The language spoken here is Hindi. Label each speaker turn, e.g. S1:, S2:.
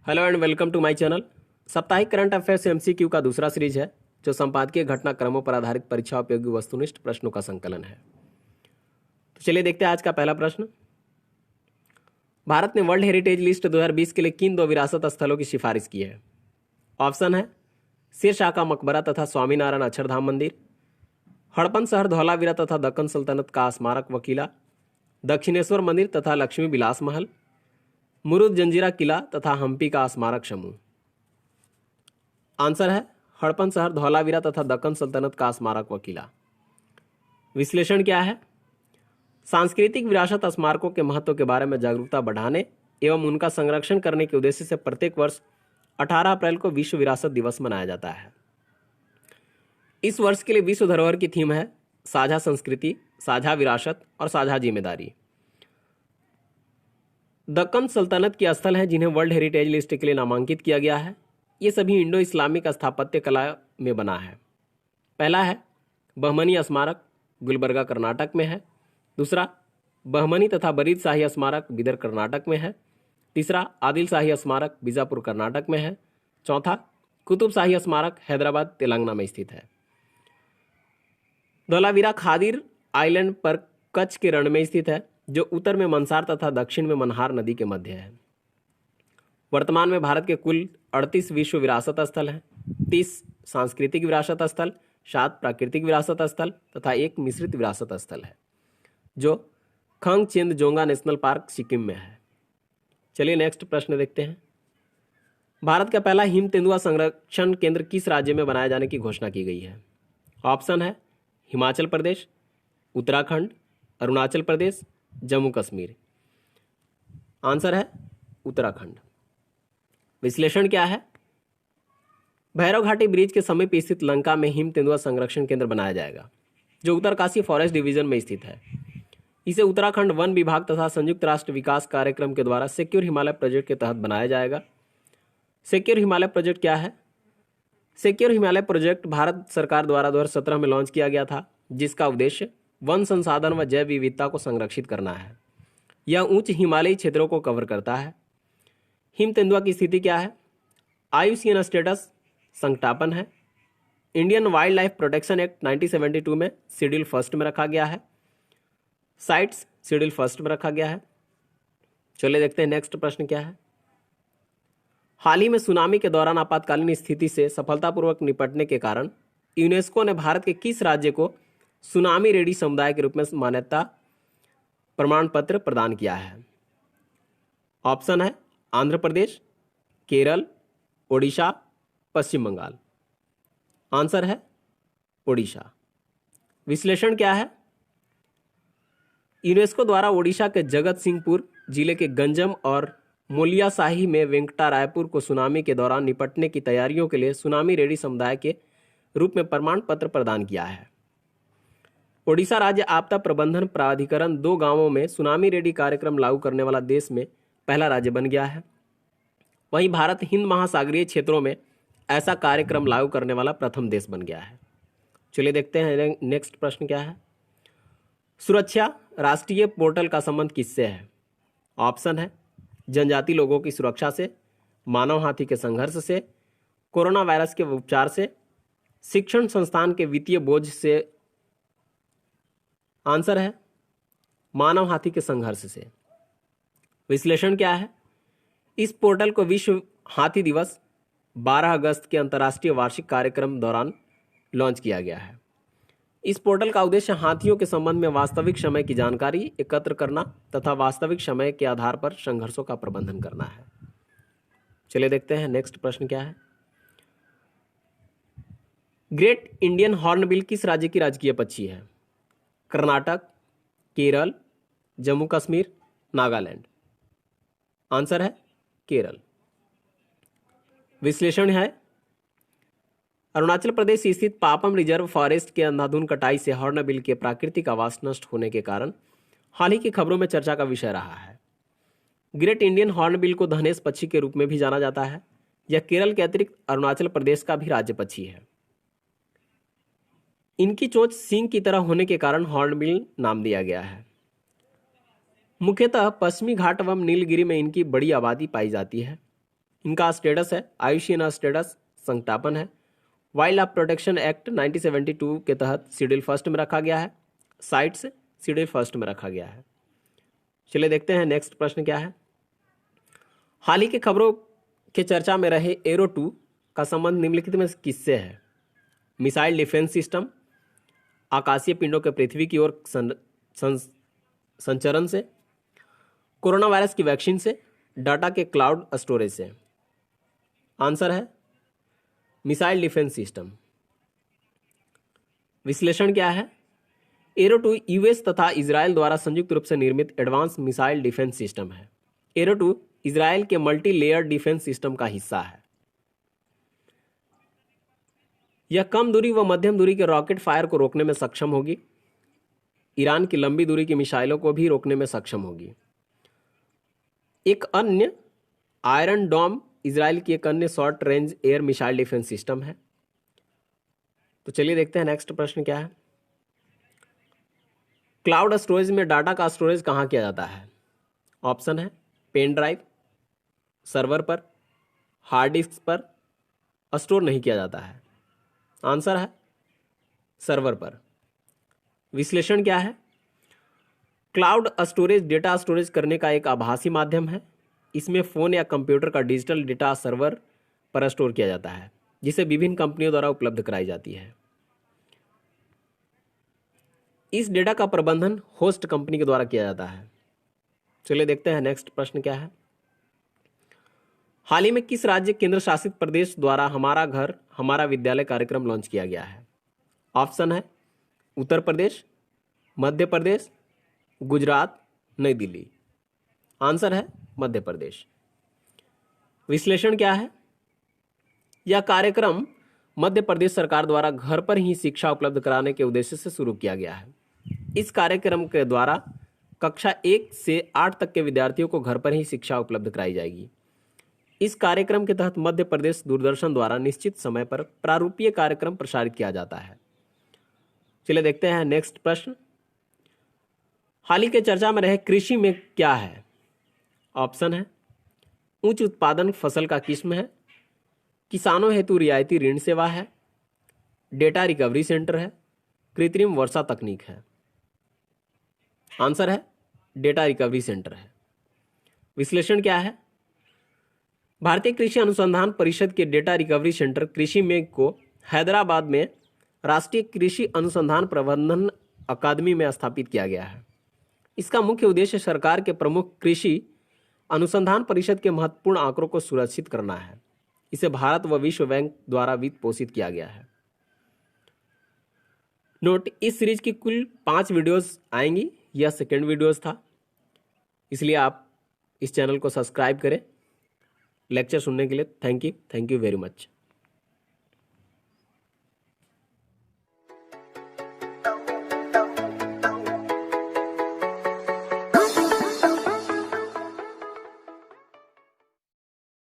S1: Hello and welcome to my channel. साप्ताहिक करंट अफेयर्स एमसीक्यू का दूसरा सीरीज है जो संपादकीय घटनाक्रमों पर आधारित परीक्षा उपयोगी वस्तुनिष्ठ प्रश्नों का संकलन है। तो चलिए देखते हैं आज का पहला प्रश्न। भारत ने वर्ल्ड हेरिटेज लिस्ट 2020 के लिए किन दो विरासत स्थलों की सिफारिश की है? ऑप्शन है शेरशाह का मकबरा तथा स्वामीनारायण अक्षरधाम मंदिर, हड़पन शहर धौलावीरा तथा दक्कन सल्तनत का स्मारक व किला, दक्षिणेश्वर मंदिर तथा लक्ष्मी विलास महल, मुरुद जंजीरा किला तथा हम्पी का स्मारक समूह। आंसर है हड़पन शहर धौलावीरा तथा दक्कन सल्तनत का स्मारक व किला। विश्लेषण क्या है? सांस्कृतिक विरासत स्मारकों के महत्व के बारे में जागरूकता बढ़ाने एवं उनका संरक्षण करने के उद्देश्य से प्रत्येक वर्ष 18 अप्रैल को विश्व विरासत दिवस मनाया जाता है। इस वर्ष के लिए विश्व धरोहर की थीम है साझा संस्कृति, साझा विरासत और साझा जिम्मेदारी। दक्कन सल्तनत के स्थल हैं जिन्हें वर्ल्ड हेरिटेज लिस्ट के लिए नामांकित किया गया है। ये सभी इंडो इस्लामिक स्थापत्य कला में बना है। पहला है बहमनी स्मारक, गुलबर्गा कर्नाटक में है। दूसरा बहमनी तथा बरीद शाही स्मारक बिदर कर्नाटक में है। तीसरा आदिल शाही स्मारक बीजापुर कर्नाटक में है। चौथा कुतुब शाही स्मारक हैदराबाद तेलंगाना में स्थित है। धौलावीरा खादिर आइलैंड पर कच्छ के रण में स्थित है जो उत्तर में मंसार तथा दक्षिण में मनहार नदी के मध्य है। वर्तमान में भारत के कुल 38 विश्व विरासत स्थल हैं, 30 सांस्कृतिक विरासत स्थल, 7 प्राकृतिक विरासत स्थल तथा 1 मिश्रित विरासत स्थल है जो खंगचेंदजोंगा नेशनल पार्क सिक्किम में है। चलिए नेक्स्ट प्रश्न देखते हैं। भारत का पहला हिम तेंदुआ संरक्षण केंद्र किस राज्य में बनाए जाने की घोषणा की गई है? ऑप्शन है हिमाचल प्रदेश, उत्तराखंड, अरुणाचल प्रदेश, जम्मू कश्मीर। आंसर है उत्तराखंड। विश्लेषण क्या है? भैरव घाटी ब्रिज के समीप स्थित लंका में हिम तेंदुआ संरक्षण केंद्र बनाया जाएगा जो उत्तरकाशी फॉरेस्ट डिवीजन में स्थित है। इसे उत्तराखंड वन विभाग तथा संयुक्त राष्ट्र विकास कार्यक्रम के द्वारा सिक्योर हिमालय प्रोजेक्ट के तहत बनाया जाएगा। सिक्योर हिमालय प्रोजेक्ट क्या है? सिक्योर हिमालय प्रोजेक्ट भारत सरकार द्वारा 2017 में लॉन्च किया गया था जिसका उद्देश्य वन संसाधन व जैव विविधता को संरक्षित करना है। यह उच्च हिमालयी क्षेत्रों को कवर करता है। हिम तेंदुआ की स्थिति क्या है? IUCN स्टेटस संकटापन है। Indian wild life protection act 1972 में शेड्यूल फर्स्ट में रखा गया है। साइट्स शेड्यूल फर्स्ट में रखा गया है। चलिए देखते हैं नेक्स्ट प्रश्न क्या है। हाल ही में सुनामी के दौरान आपातकालीन स्थिति से सफलतापूर्वक निपटने के कारण यूनेस्को ने भारत के किस राज्य को सुनामी रेडी समुदाय के रूप में मान्यता प्रमाण पत्र प्रदान किया है? ऑप्शन है आंध्र प्रदेश, केरल, ओडिशा, पश्चिम बंगाल। आंसर है ओडिशा। विश्लेषण क्या है? यूनेस्को द्वारा ओडिशा के जगत सिंहपुर जिले के गंजम और मोलियासाही में वेंकटारायपुर को सुनामी के दौरान निपटने की तैयारियों के लिए सुनामी रेडी समुदाय के रूप में प्रमाण पत्र प्रदान किया है। ओडिशा राज्य आपदा प्रबंधन प्राधिकरण 2 गांवों में सुनामी रेडी कार्यक्रम लागू करने वाला देश में पहला राज्य बन गया है। वहीं भारत हिंद महासागरीय क्षेत्रों में ऐसा कार्यक्रम लागू करने वाला प्रथम देश बन गया है। चलिए देखते हैं नेक्स्ट प्रश्न क्या है। सुरक्षा राष्ट्रीय पोर्टल का संबंध किससे है? ऑप्शन है जनजाति लोगों की सुरक्षा से, मानव हाथी के संघर्ष से, कोरोना वायरस के उपचार से, शिक्षण संस्थान के वित्तीय बोझ से। आंसर है मानव हाथी के संघर्ष से। विश्लेषण क्या है? इस पोर्टल को विश्व हाथी दिवस 12 अगस्त के अंतर्राष्ट्रीय वार्षिक कार्यक्रम दौरान लॉन्च किया गया है। इस पोर्टल का उद्देश्य हाथियों के संबंध में वास्तविक समय की जानकारी एकत्र करना तथा वास्तविक समय के आधार पर संघर्षों का प्रबंधन करना है। चलिए देखते हैं नेक्स्ट प्रश्न क्या है। ग्रेट इंडियन हॉर्नबिल किस राज्य की राजकीय पक्षी है? कर्नाटक, केरल, जम्मू कश्मीर, नागालैंड। आंसर है केरल। विश्लेषण है अरुणाचल प्रदेश स्थित पापम रिजर्व फॉरेस्ट के अंधाधुंध कटाई से हॉर्नबिल के प्राकृतिक आवास नष्ट होने के कारण हाल ही की खबरों में चर्चा का विषय रहा है। ग्रेट इंडियन हॉर्नबिल को धनेश पक्षी के रूप में भी जाना जाता है। यह केरल के अतिरिक्त अरुणाचल प्रदेश का भी राज्य पक्षी है। इनकी चोंच सींग की तरह होने के कारण हॉर्नबिल नाम दिया गया है। मुख्यतः पश्चिमी घाट एवं नीलगिरी में इनकी बड़ी आबादी पाई जाती है। इनका स्टेटस है IUCN स्टेटस संस्थापन है। वाइल्ड लाइफ प्रोटेक्शन एक्ट 1972 के तहत शेड्यूल फर्स्ट में रखा गया है। साइट्स शेड्यूल फर्स्ट में रखा गया है। चलिए देखते हैं नेक्स्ट प्रश्न क्या है। हाल ही की खबरों के चर्चा में रहे एरो 2 का संबंध निम्नलिखित में किससे है? मिसाइल डिफेंस सिस्टम, आकाशीय पिंडों के पृथ्वी की ओर संचरण से, कोरोना वायरस की वैक्सीन से, डाटा के क्लाउड स्टोरेज से। आंसर है मिसाइल डिफेंस सिस्टम। विश्लेषण क्या है? एरो 2 यूएस तथा इजराइल द्वारा संयुक्त रूप से निर्मित एडवांस मिसाइल डिफेंस सिस्टम है। एरो 2 इजराइल के मल्टी लेयर डिफेंस सिस्टम का हिस्सा है। यह कम दूरी व मध्यम दूरी के रॉकेट फायर को रोकने में सक्षम होगी। ईरान की लंबी दूरी की मिसाइलों को भी रोकने में सक्षम होगी। एक अन्य आयरन डोम इजराइल की एक अन्य short range air missile defence system है। तो चलिए देखते हैं नेक्स्ट प्रश्न क्या है। क्लाउड स्टोरेज में डाटा का स्टोरेज कहाँ किया जाता है? ऑप्शन है पेन ड्राइव, सर्वर पर, हार्ड डिस्क पर स्टोर नहीं किया जाता है। आंसर है सर्वर पर। विश्लेषण क्या है? क्लाउड स्टोरेज डेटा स्टोरेज करने का एक आभासी माध्यम है। इसमें फ़ोन या कंप्यूटर का डिजिटल डेटा सर्वर पर स्टोर किया जाता है, जिसे विभिन्न कंपनियों द्वारा उपलब्ध कराई जाती है। इस डेटा का प्रबंधन होस्ट कंपनी के द्वारा किया जाता है। चलिए देखते हैं नेक्स्ट प्रश्न क्या है। हाल ही में किस राज्य केंद्र शासित प्रदेश द्वारा हमारा घर हमारा विद्यालय कार्यक्रम लॉन्च किया गया है? ऑप्शन है उत्तर प्रदेश, मध्य प्रदेश, गुजरात, नई दिल्ली। आंसर है मध्य प्रदेश। विश्लेषण क्या है? यह कार्यक्रम मध्य प्रदेश सरकार द्वारा घर पर ही शिक्षा उपलब्ध कराने के उद्देश्य से शुरू किया गया है। इस कार्यक्रम के द्वारा कक्षा 1 से 8 तक के विद्यार्थियों को घर पर ही शिक्षा उपलब्ध कराई जाएगी। इस कार्यक्रम के तहत मध्य प्रदेश दूरदर्शन द्वारा निश्चित समय पर प्रारूपीय कार्यक्रम प्रसारित किया जाता है। चलिए देखते हैं नेक्स्ट प्रश्न। हाल ही के चर्चा में रहे कृषि में क्या है? ऑप्शन है उच्च उत्पादन फसल का किस्म है, किसानों हेतु रियायती ऋण सेवा है, डेटा रिकवरी सेंटर है, कृत्रिम वर्षा तकनीक है। आंसर है डेटा रिकवरी सेंटर है। विश्लेषण क्या है? भारतीय कृषि अनुसंधान परिषद के डेटा रिकवरी सेंटर कृषि मेघ को हैदराबाद में राष्ट्रीय कृषि अनुसंधान प्रबंधन अकादमी में स्थापित किया गया है। इसका मुख्य उद्देश्य सरकार के प्रमुख कृषि अनुसंधान परिषद के महत्वपूर्ण आंकड़ों को सुरक्षित करना है। इसे भारत व विश्व बैंक द्वारा वित्त पोषित किया गया है। नोट, इस सीरीज की कुल 5 वीडियोस आएंगी। यह सेकेंड वीडियोस था, इसलिए आप इस चैनल को सब्सक्राइब करें। लेक्चर सुनने के लिए थैंक यू वेरी मच।